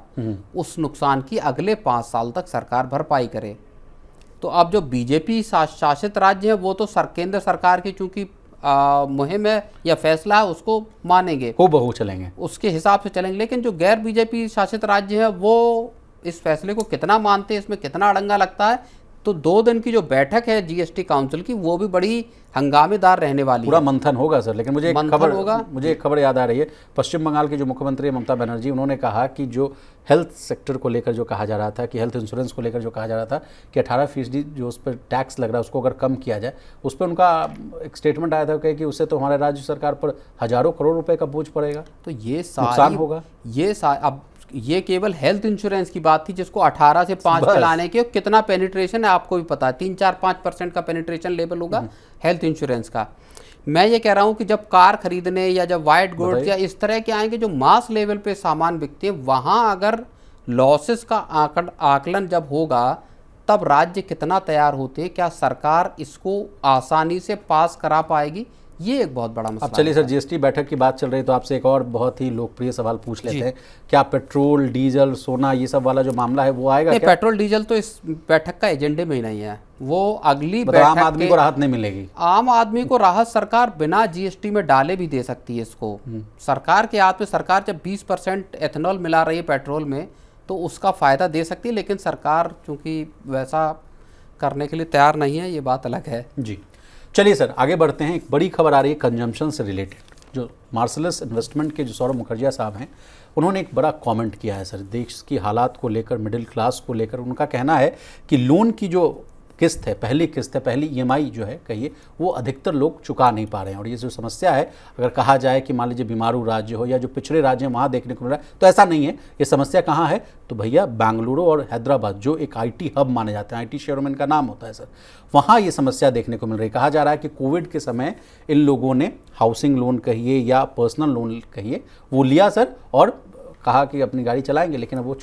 उस नुकसान की अगले 5 साल तक सरकार भरपाई करे। तो अब जो बीजेपी शासित राज्य है वो तो केंद्र सरकार की चूंकि मुहिम है या फैसला है उसको मानेंगे, हूबहू चलेंगे, उसके हिसाब से चलेंगे। लेकिन जो गैर बीजेपी शासित राज्य है वो इस फैसले को कितना मानते हैं, इसमें कितना अड़ंगा लगता है। तो 2 दिन की जो बैठक है जीएसटी काउंसिल की वो भी बड़ी हंगामेदार रहने वाली पूरा है। मंथन होगा सर। लेकिन मुझे एक खबर याद आ रही है। पश्चिम बंगाल के जो मुख्यमंत्री ममता बनर्जी, उन्होंने कहा कि जो हेल्थ सेक्टर को लेकर जो कहा जा रहा था कि हेल्थ इंश्योरेंस को लेकर जो कहा जा रहा था कि 18% जो उस पर टैक्स लग रहा है उसको अगर कम किया जाए, उस पर उनका एक स्टेटमेंट आया था कि उससे तो हमारे राज्य सरकार पर हजारों करोड़ रुपए का बोझ पड़ेगा, तो ये नुकसान होगा। अब ये केवल हेल्थ इंश्योरेंस की बात थी जिसको 18 से 5 पे लाने के कितना पेनिट्रेशन है आपको भी पता है। 3-4-5% का पेनिट्रेशन लेवल होगा हेल्थ इंश्योरेंस का। मैं ये कह रहा हूँ कि जब कार खरीदने या जब वाइट गुड्स या इस तरह के आएंगे जो मास लेवल पे सामान बिकते हैं, वहाँ अगर लॉसेस का आकलन जब होगा तब राज्य कितना तैयार होते हैं, क्या सरकार इसको आसानी से पास करा पाएगी, ये एक बहुत बड़ा मसला। अब चलिए सर, जीएसटी बैठक की बात चल रही है तो आपसे एक और बहुत ही लोकप्रिय सवाल पूछ लेते हैं। क्या पेट्रोल, डीजल, सोना ये सब वाला जो मामला है वो आएगा? नहीं, पेट्रोल डीजल तो इस बैठक का एजेंडे में ही नहीं है। वो अगली बैठक, आम आदमी को राहत नहीं मिलेगी। आम आदमी को राहत सरकार बिना जीएसटी में डाले भी दे सकती है इसको। सरकार के हाथ में, सरकार जब 20% एथेनॉल मिला रही है पेट्रोल में तो उसका फायदा दे सकती है, लेकिन सरकार चूंकि वैसा करने के लिए तैयार नहीं है, ये बात अलग है। जी चलिए सर, आगे बढ़ते हैं। एक बड़ी खबर आ रही है कंजम्पशन से रिलेटेड। जो मार्सलस इन्वेस्टमेंट के जो सौरभ मुखर्जिया साहब हैं, उन्होंने एक बड़ा कमेंट किया है सर देश की हालात को लेकर, मिडिल क्लास को लेकर। उनका कहना है कि लोन की जो किस्त है, पहली ईएमआई जो है कहिए, वो अधिकतर लोग चुका नहीं पा रहे हैं। और ये जो समस्या है, अगर कहा जाए कि मान लीजिए बीमारू राज्य हो या जो पिछड़े राज्य हैं वहाँ देखने को मिल रहा है, तो ऐसा नहीं है। ये समस्या कहाँ है तो भैया बेंगलुरु और हैदराबाद जो एक आईटी हब माने जाते हैं, आईटी शहरों में इनका नाम होता है सर, वहाँ ये समस्या देखने को मिल रही है। कहा जा रहा है कि कोविड के समय इन लोगों ने हाउसिंग लोन कहिए या पर्सनल लोन कहिए वो लिया सर, और कहा कि अपनी गाड़ी चलाएंगे, लेकिन अब वो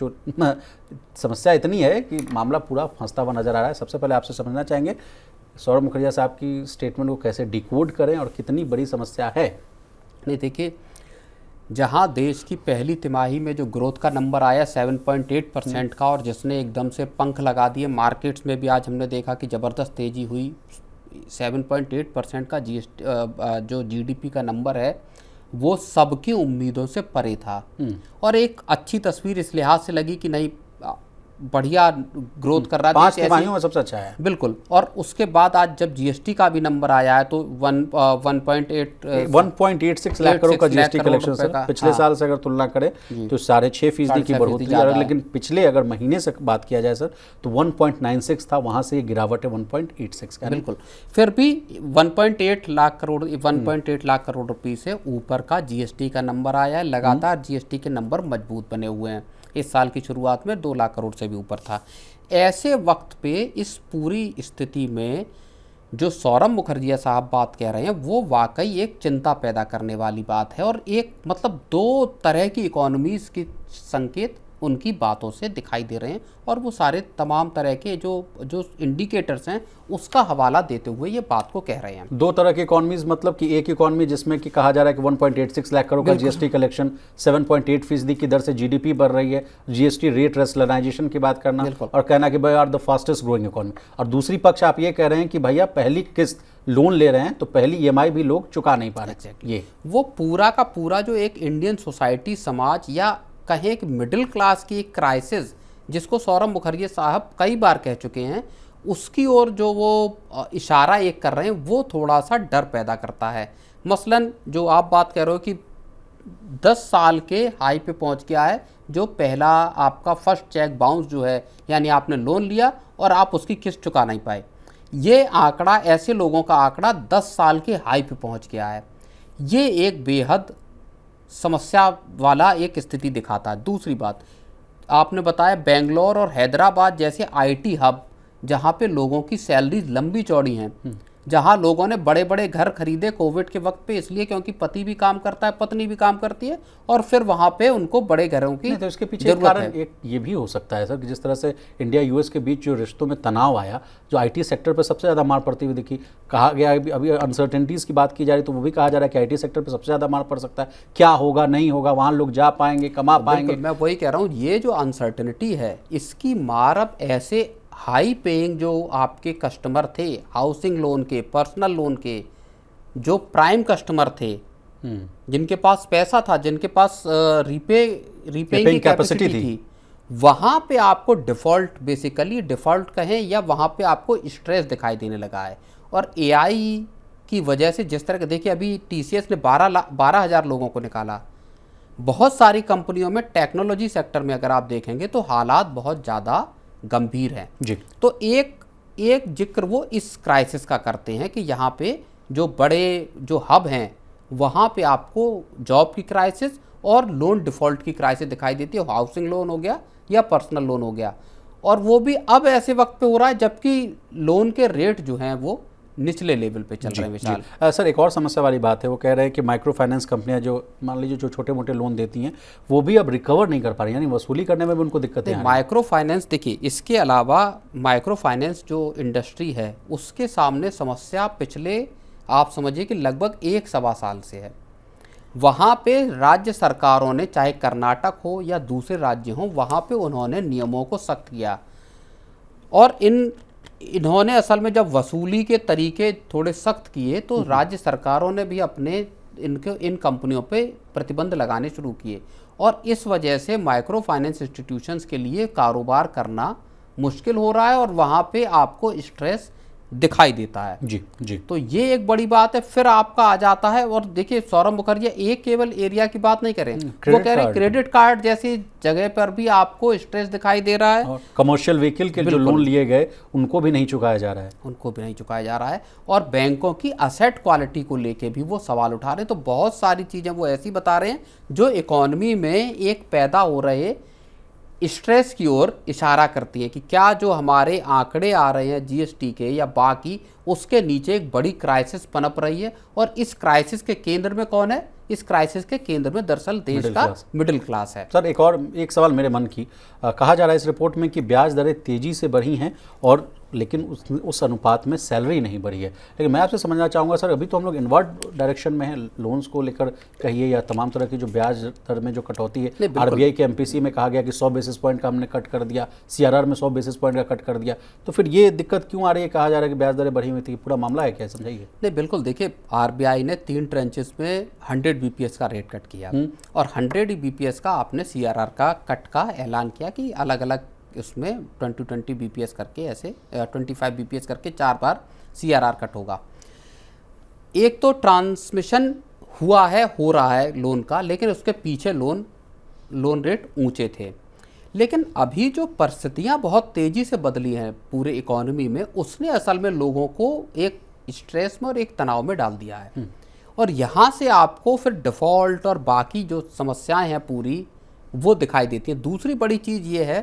समस्या इतनी है कि मामला पूरा फंसता हुआ नजर आ रहा है। सबसे पहले आपसे समझना चाहेंगे सौरभ मुखर्जिया साहब की स्टेटमेंट को कैसे डिकोड करें और कितनी बड़ी समस्या है। नहीं, देखिए, जहां देश की पहली तिमाही में जो ग्रोथ का नंबर आया 7.8% का, और जिसने एकदम से पंख लगा दिए, मार्केट्स में भी आज हमने देखा कि ज़बरदस्त तेज़ी हुई। 7.8% का जो जीडीपी का नंबर है वो सबकी उम्मीदों से परे था। और एक अच्छी तस्वीर इस लिहाज से लगी कि नहीं, बढ़िया ग्रोथ कर रहा है, 5 तिमाहियों में सबसे अच्छा है। बिल्कुल। और उसके बाद आज जब जीएसटी का भी नंबर आया है तो 1.86 लाख करोड़ का जीएसटी कलेक्शन सर, पिछले साल से अगर तुलना करें तो 6.5% की बढ़ोतरी है। लेकिन पिछले अगर महीने से बात किया जाए सर तो 1.96 था, वहां से ये गिरावट है 1.86 का। बिल्कुल, फिर भी 1.8 लाख करोड़ रुपए से ऊपर का जीएसटी का नंबर आया है। लगातार जीएसटी के नंबर मजबूत बने हुए हैं। इस साल की शुरुआत में 2 लाख करोड़ से भी ऊपर था। ऐसे वक्त पे इस पूरी स्थिति में जो सौरभ मुखर्जिया साहब बात कह रहे हैं वो वाकई एक चिंता पैदा करने वाली बात है। और एक मतलब 2 तरह की इकोनॉमीज़ के संकेत उनकी बातों से दिखाई दे रहे हैं, और वो सारे तमाम तरह के जो इंडिकेटर्स हैं उसका हवाला देते हुए ये बात को कह रहे हैं। 2 तरह की इकोनॉमीज, मतलब कि एक इकोनॉमी जिसमें कि कहा जा रहा है कि 1.86 लाख करोड़ का जीएसटी कलेक्शन, 7.8% की दर से जीडीपी बढ़ रही है, जीएसटी रेट रेशनलाइजेशन की बात करना और कहना कि भाई are the fastest growing economy. और दूसरी पक्ष आप ये कह रहे हैं कि भैया पहली किस्त लोन ले रहे हैं तो पहली ईएमआई भी लोग चुका नहीं पा रहे। ये वो पूरा का पूरा जो एक इंडियन सोसाइटी, समाज या कहें कि मिडिल क्लास की एक क्राइसिस जिसको सौरभ मुखर्जी साहब कई बार कह चुके हैं, उसकी ओर जो वो इशारा एक कर रहे हैं वो थोड़ा सा डर पैदा करता है। मसलन जो आप बात कह रहे हो कि 10 साल के हाई पे पहुंच गया है जो पहला आपका फर्स्ट चेक बाउंस जो है, यानी आपने लोन लिया और आप उसकी किस्त चुका नहीं पाए। ये आंकड़ा, ऐसे लोगों का आंकड़ा 10 साल के हाई पे पहुंच गया है। ये एक बेहद समस्या वाला एक स्थिति दिखाता है। दूसरी बात, आपने बताया बेंगलोर और हैदराबाद जैसे आईटी हब जहाँ पे लोगों की सैलरी लंबी चौड़ी हैं, जहाँ लोगों ने बड़े बड़े घर खरीदे कोविड के वक्त पे, इसलिए क्योंकि पति भी काम करता है, पत्नी भी काम करती है, और फिर वहाँ पे उनको बड़े घरों की तो इसके पीछे एक कारण एक ये भी हो सकता है सर कि जिस तरह से इंडिया यूएस के बीच जो रिश्तों में तनाव आया, जो आईटी सेक्टर पर सबसे ज़्यादा मार पड़ती हुई दिखी। कहा गया अभी अनसर्टेनिटीज़ की बात की जा रही, तो वो भी कहा जा रहा है कि आईटी सेक्टर पर सबसे ज़्यादा मार पड़ सकता है। क्या होगा, नहीं होगा, वहाँ लोग जा पाएंगे, कमा पाएंगे? मैं वही कह रहा हूँ, ये जो अनसर्टेनिटी है, इसकी मार अब ऐसे हाई पेइंग जो आपके कस्टमर थे, हाउसिंग लोन के, पर्सनल लोन के, जो प्राइम कस्टमर थे, जिनके पास पैसा था, जिनके पास रीपेइंग की कैपेसिटी थी, वहाँ पे आपको डिफ़ॉल्ट, बेसिकली डिफ़ॉल्ट कहें, या वहाँ पे आपको स्ट्रेस दिखाई देने लगा है। और एआई की वजह से जिस तरह के, देखिए अभी टीसीएस ने 12,000 लोगों को निकाला। बहुत सारी कंपनियों में टेक्नोलॉजी सेक्टर में अगर आप देखेंगे तो हालात बहुत ज़्यादा गंभीर है जी। तो एक जिक्र वो इस क्राइसिस का करते हैं कि यहाँ पे जो बड़े जो हब हैं, वहाँ पे आपको जॉब की क्राइसिस और लोन डिफ़ॉल्ट की क्राइसिस दिखाई देती है। हाउसिंग लोन हो गया या पर्सनल लोन हो गया, और वो भी अब ऐसे वक्त पे हो रहा है जबकि लोन के रेट जो हैं वो निचले लेवल पे चल रहे हैं। विशाल सर, एक और समस्या वाली बात है, वो कह रहे हैं कि माइक्रो फाइनेंस कंपनियां जो मान लीजिए जो छोटे मोटे लोन देती हैं, वो भी अब रिकवर नहीं कर पा रही, यानी वसूली करने में भी उनको दिक्कतें हैं। माइक्रो फाइनेंस, देखिए इसके अलावा माइक्रो फाइनेंस जो इंडस्ट्री है, उसके सामने समस्या पिछले आप समझिए कि लगभग 1-1.25 साल से है। वहाँ पे राज्य सरकारों ने, चाहे कर्नाटक हो या दूसरे राज्य हों, वहाँ पे उन्होंने नियमों को सख्त किया, और इन्होंने असल में जब वसूली के तरीके थोड़े सख्त किए तो राज्य सरकारों ने भी अपने इन कंपनियों पे प्रतिबंध लगाने शुरू किए, और इस वजह से माइक्रो फाइनेंस इंस्टीट्यूशंस के लिए कारोबार करना मुश्किल हो रहा है, और वहाँ पे आपको स्ट्रेस दिखाई देता है। जी जी। तो ये एक बड़ी बात है। फिर आपका आ जाता है, और देखिए सौरभ मुखर्जी एक केवल एरिया की बात नहीं करें, वो कह रहे हैं क्रेडिट कार्ड जैसी जगह पर भी आपको स्ट्रेस दिखाई दे रहा है, और कमर्शियल व्हीकल के जो लोन लिए गए उनको भी नहीं चुकाया जा रहा है, और बैंकों की असेट क्वालिटी को लेके भी वो सवाल उठा रहे हैं। तो बहुत सारी चीज़ें वो ऐसी बता रहे हैं जो इकोनॉमी में एक पैदा हो रहे स्ट्रेस की ओर इशारा करती है कि क्या जो हमारे आंकड़े आ रहे हैं जीएसटी के या बाकी, उसके नीचे एक बड़ी क्राइसिस पनप रही है। और इस क्राइसिस के केंद्र में कौन है? इस क्राइसिस के केंद्र में दरअसल देश का मिडिल क्लास है। सर, एक सवाल मेरे मन की, कहा जा रहा है इस रिपोर्ट में कि ब्याज दरें तेजी से बढ़ी हैं, और लेकिन उस अनुपात में सैलरी नहीं बढ़ी है। लेकिन मैं आपसे समझना चाहूँगा सर, अभी तो हम लोग इनवर्ट डायरेक्शन में हैं, लोन्स को लेकर कहिए या तमाम तरह की जो ब्याज दर में जो कटौती है, आरबीआई के एमपीसी में कहा गया कि 100 बेसिस पॉइंट का हमने कट कर दिया, सीआरआर में 100 बेसिस पॉइंट का कट कर दिया, तो फिर ये दिक्कत क्यों आ रही है? कहा जा रहा है कि ब्याज दरें बढ़ी हुई थी, पूरा मामला है क्या, समझाइए। नहीं, बिल्कुल, देखिए आरबीआई ने 3 ट्रेंचेस में 100 बीपीएस का रेट कट किया, और 100 बीपीएस का आपने सीआरआर का कट का ऐलान किया कि अलग अलग उसमें 20 बीपीएस करके, ऐसे 25 बीपीएस करके 4 बार सीआरआर कट होगा। एक तो ट्रांसमिशन हुआ है, हो रहा है लोन का, लेकिन उसके पीछे लोन रेट ऊंचे थे। लेकिन अभी जो परिस्थितियां बहुत तेज़ी से बदली हैं पूरे इकोनॉमी में, उसने असल में लोगों को एक स्ट्रेस में और एक तनाव में डाल दिया है, और यहाँ से आपको फिर डिफ़ॉल्ट और बाकी जो समस्याएं हैं पूरी, वो दिखाई देती हैं। दूसरी बड़ी चीज़ ये है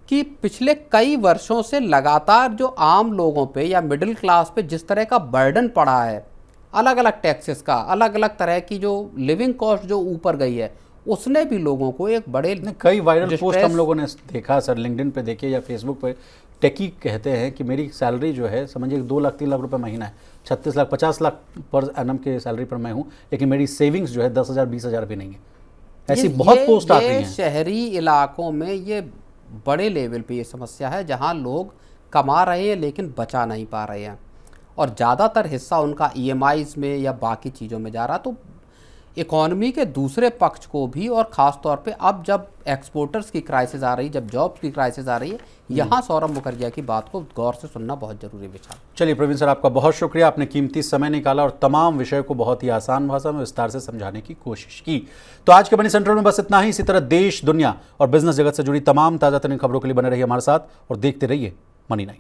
कि पिछले कई वर्षों से लगातार जो आम लोगों पे या मिडिल क्लास पे जिस तरह का बर्डन पड़ा है, अलग अलग टैक्सेस का, अलग अलग तरह की जो लिविंग कॉस्ट जो ऊपर गई है, उसने भी लोगों को एक बड़े कई वायरल पोस्ट हम लोगों ने देखा सर, लिंक्डइन पे देखिए या फेसबुक पे। टेकी कहते हैं कि मेरी सैलरी जो है, समझिए 2 लाख 3 लाख रुपए महीना है, 36 लाख 50 लाख पर एनम के सैलरी पर मैं हूँ, लेकिन मेरी सेविंग्स जो है 10,000 20,000 भी नहीं है। ऐसी बहुत पोस्ट आ रही हैं। शहरी इलाकों में ये बड़े लेवल पे ये समस्या है, जहाँ लोग कमा रहे हैं लेकिन बचा नहीं पा रहे हैं, और ज़्यादातर हिस्सा उनका ईएमआईज़ में या बाकी चीज़ों में जा रहा। तो इकोनॉमी के दूसरे पक्ष को भी, और ख़ास तौर पे अब जब एक्सपोर्टर्स की क्राइसिस आ रही है, जब जॉब्स की क्राइसिस आ रही है, यहाँ सौरभ मुखर्जी की बात को गौर से सुनना बहुत ज़रूरी है। विचार चलिए प्रवीण सर, आपका बहुत शुक्रिया, आपने कीमती समय निकाला और तमाम विषय को बहुत ही आसान भाषा में विस्तार से समझाने की कोशिश की। तो आज के मनी सेंट्रल में बस इतना ही। इसी तरह देश, दुनिया और बिजनेस जगत से जुड़ी तमाम ताज़ा तरीन खबरों के लिए बने रहिए हमारे साथ और देखते रहिए मनी 9।